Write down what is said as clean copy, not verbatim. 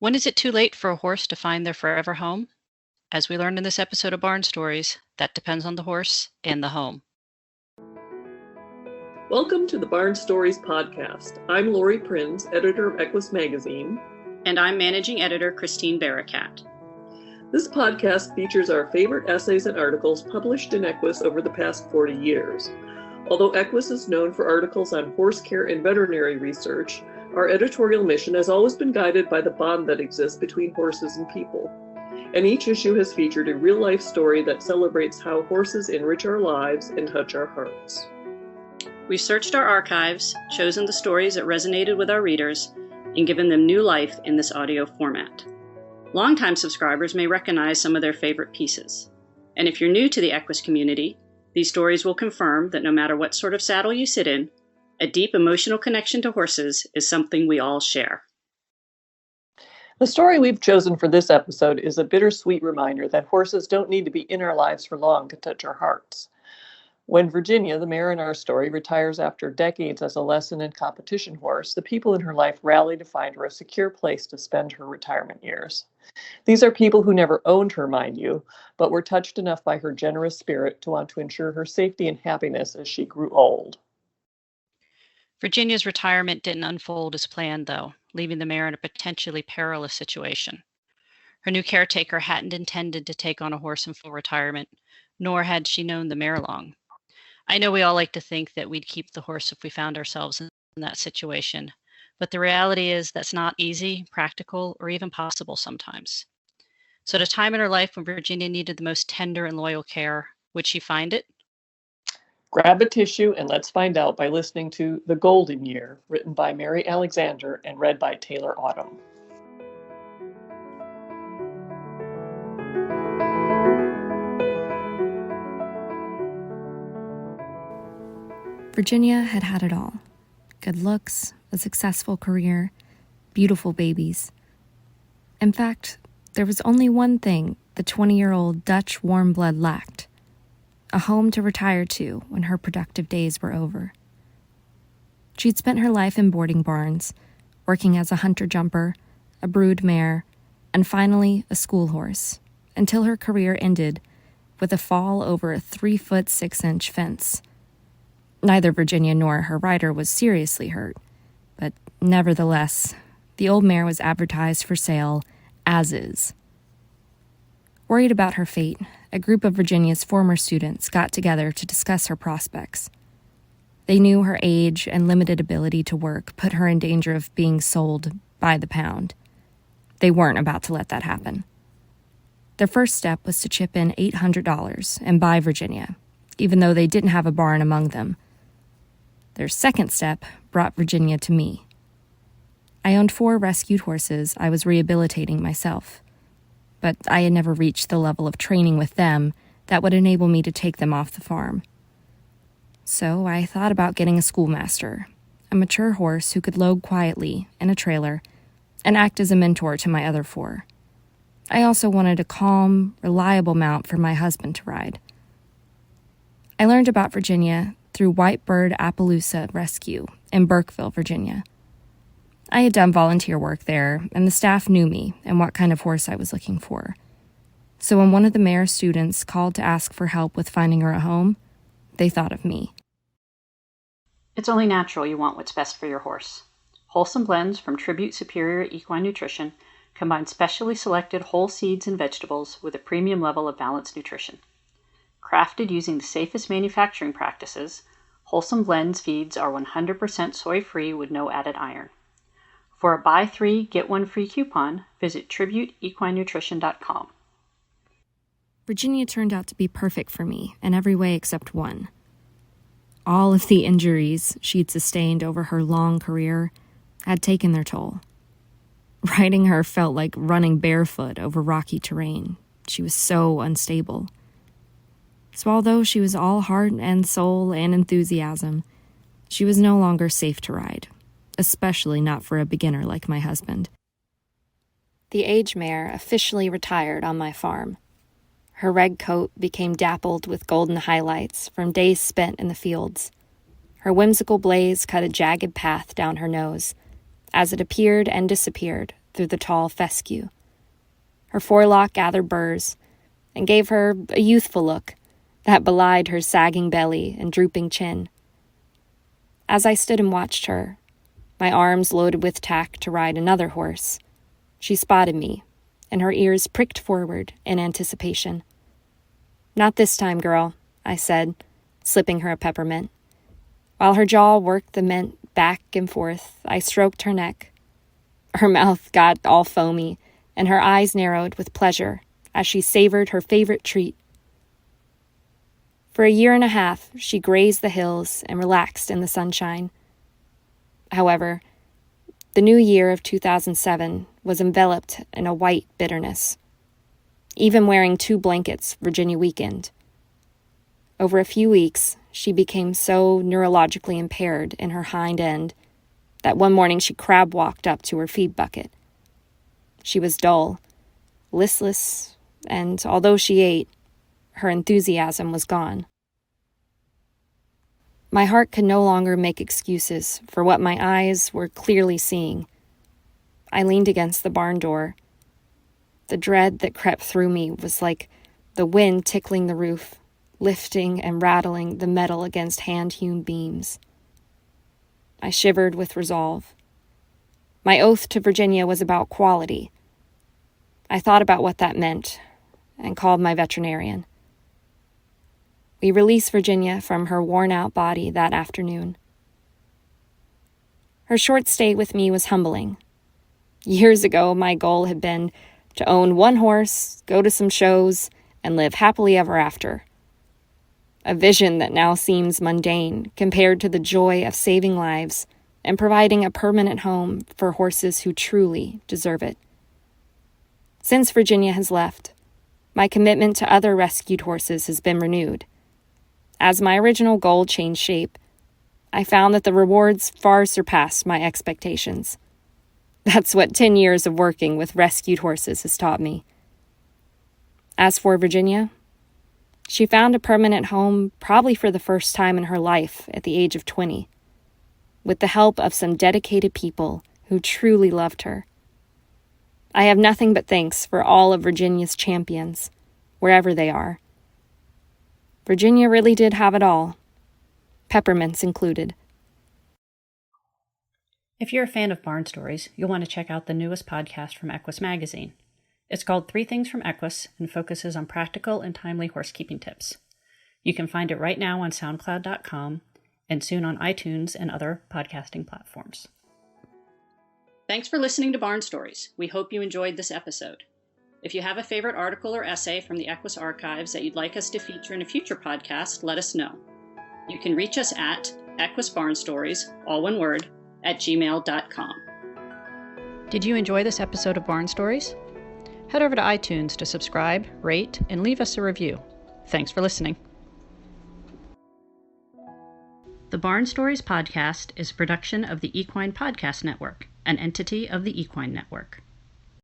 When is it too late for a horse to find their forever home? As we learned in this episode of Barn Stories, that depends on the horse and the home. Welcome to the Barn Stories podcast. I'm Lori Prinz, editor of Equus Magazine. And I'm managing editor Christine Barakat. This podcast features our favorite essays and articles published in Equus over the past 40 years. Although Equus is known for articles on horse care and veterinary research, our editorial mission has always been guided by the bond that exists between horses and people. And each issue has featured a real-life story that celebrates how horses enrich our lives and touch our hearts. We've searched our archives, chosen the stories that resonated with our readers, and given them new life in this audio format. Longtime subscribers may recognize some of their favorite pieces. And if you're new to the Equus community, these stories will confirm that no matter what sort of saddle you sit in, a deep emotional connection to horses is something we all share. The story we've chosen for this episode is a bittersweet reminder that horses don't need to be in our lives for long to touch our hearts. When Virginia, the mare in our story, retires after decades as a lesson and competition horse, the people in her life rally to find her a secure place to spend her retirement years. These are people who never owned her, mind you, but were touched enough by her generous spirit to want to ensure her safety and happiness as she grew old. Virginia's retirement didn't unfold as planned, though, leaving the mare in a potentially perilous situation. Her new caretaker hadn't intended to take on a horse in full retirement, nor had she known the mare long. I know we all like to think that we'd keep the horse if we found ourselves in that situation, but the reality is that's not easy, practical, or even possible sometimes. So at a time in her life when Virginia needed the most tender and loyal care, would she find it? Grab a tissue and let's find out by listening to The Golden Year, written by Mary Alexander and read by Taylor Autumn. Virginia had had it all. Good looks, a successful career, beautiful babies. In fact, there was only one thing the 20-year-old Dutch warm blood lacked: a home to retire to when her productive days were over. She'd spent her life in boarding barns, working as a hunter-jumper, a brood mare, and finally a school horse, until her career ended with a fall over a 3-foot 6-inch fence. Neither Virginia nor her rider was seriously hurt, but nevertheless, the old mare was advertised for sale as is. Worried about her fate, a group of Virginia's former students got together to discuss her prospects. They knew her age and limited ability to work put her in danger of being sold by the pound. They weren't about to let that happen. Their first step was to chip in $800 and buy Virginia, even though they didn't have a barn among them. Their second step brought Virginia to me. I owned 4 rescued horses I was rehabilitating myself, but I had never reached the level of training with them that would enable me to take them off the farm. So I thought about getting a schoolmaster, a mature horse who could load quietly in a trailer and act as a mentor to my other 4. I also wanted a calm, reliable mount for my husband to ride. I learned about Virginia through Whitebird Appaloosa Rescue in Burkeville, Virginia. I had done volunteer work there, and the staff knew me and what kind of horse I was looking for. So when one of the mare's students called to ask for help with finding her a home, they thought of me. It's only natural you want what's best for your horse. Wholesome Blends from Tribute Superior Equine Nutrition combine specially selected whole seeds and vegetables with a premium level of balanced nutrition. Crafted using the safest manufacturing practices, Wholesome Blends feeds are 100% soy-free with no added iron. For a buy 3, get 1 free coupon, visit tributeequinenutrition.com. Virginia turned out to be perfect for me in every way except one. All of the injuries she'd sustained over her long career had taken their toll. Riding her felt like running barefoot over rocky terrain. She was so unstable. So although she was all heart and soul and enthusiasm, she was no longer safe to ride, especially not for a beginner like my husband. The age mare officially retired on my farm. Her red coat became dappled with golden highlights from days spent in the fields. Her whimsical blaze cut a jagged path down her nose. As it appeared and disappeared, through the tall fescue. Her forelock gathered burrs and gave her a youthful look that belied her sagging belly and drooping chin. As I stood and watched her, my arms loaded with tack to ride another horse, she spotted me, and her ears pricked forward in anticipation. "Not this time, girl," I said, slipping her a peppermint. While her jaw worked the mint back and forth, I stroked her neck. Her mouth got all foamy, and her eyes narrowed with pleasure as she savored her favorite treat. For 1.5 years, she grazed the hills and relaxed in the sunshine. However, the new year of 2007 was enveloped in a white bitterness. Even wearing 2 blankets, Virginia weakened. Over a few weeks, she became so neurologically impaired in her hind end that one morning she crab-walked up to her feed bucket. She was dull, listless, and although she ate, her enthusiasm was gone. My heart could no longer make excuses for what my eyes were clearly seeing. I leaned against the barn door. The dread that crept through me was like the wind tickling the roof, lifting and rattling the metal against hand-hewn beams. I shivered with resolve. My oath to Virginia was about quality. I thought about what that meant and called my veterinarian. We released Virginia from her worn-out body that afternoon. Her short stay with me was humbling. Years ago, my goal had been to own 1 horse, go to some shows, and live happily ever after. A vision that now seems mundane compared to the joy of saving lives and providing a permanent home for horses who truly deserve it. Since Virginia has left, my commitment to other rescued horses has been renewed. As my original goal changed shape, I found that the rewards far surpassed my expectations. That's what 10 years of working with rescued horses has taught me. As for Virginia, she found a permanent home probably for the first time in her life at the age of 20, with the help of some dedicated people who truly loved her. I have nothing but thanks for all of Virginia's champions, wherever they are. Virginia really did have it all, peppermints included. If you're a fan of barn stories, you'll want to check out the newest podcast from Equus Magazine. It's called 3 Things from Equus and focuses on practical and timely horsekeeping tips. You can find it right now on SoundCloud.com and soon on iTunes and other podcasting platforms. Thanks for listening to Barn Stories. We hope you enjoyed this episode. If you have a favorite article or essay from the Equus archives that you'd like us to feature in a future podcast, let us know. You can reach us at equusbarnstories, all one word, @gmail.com. Did you enjoy this episode of Barn Stories? Head over to iTunes to subscribe, rate, and leave us a review. Thanks for listening. The Barn Stories podcast is a production of the Equine Podcast Network, an entity of the Equine Network.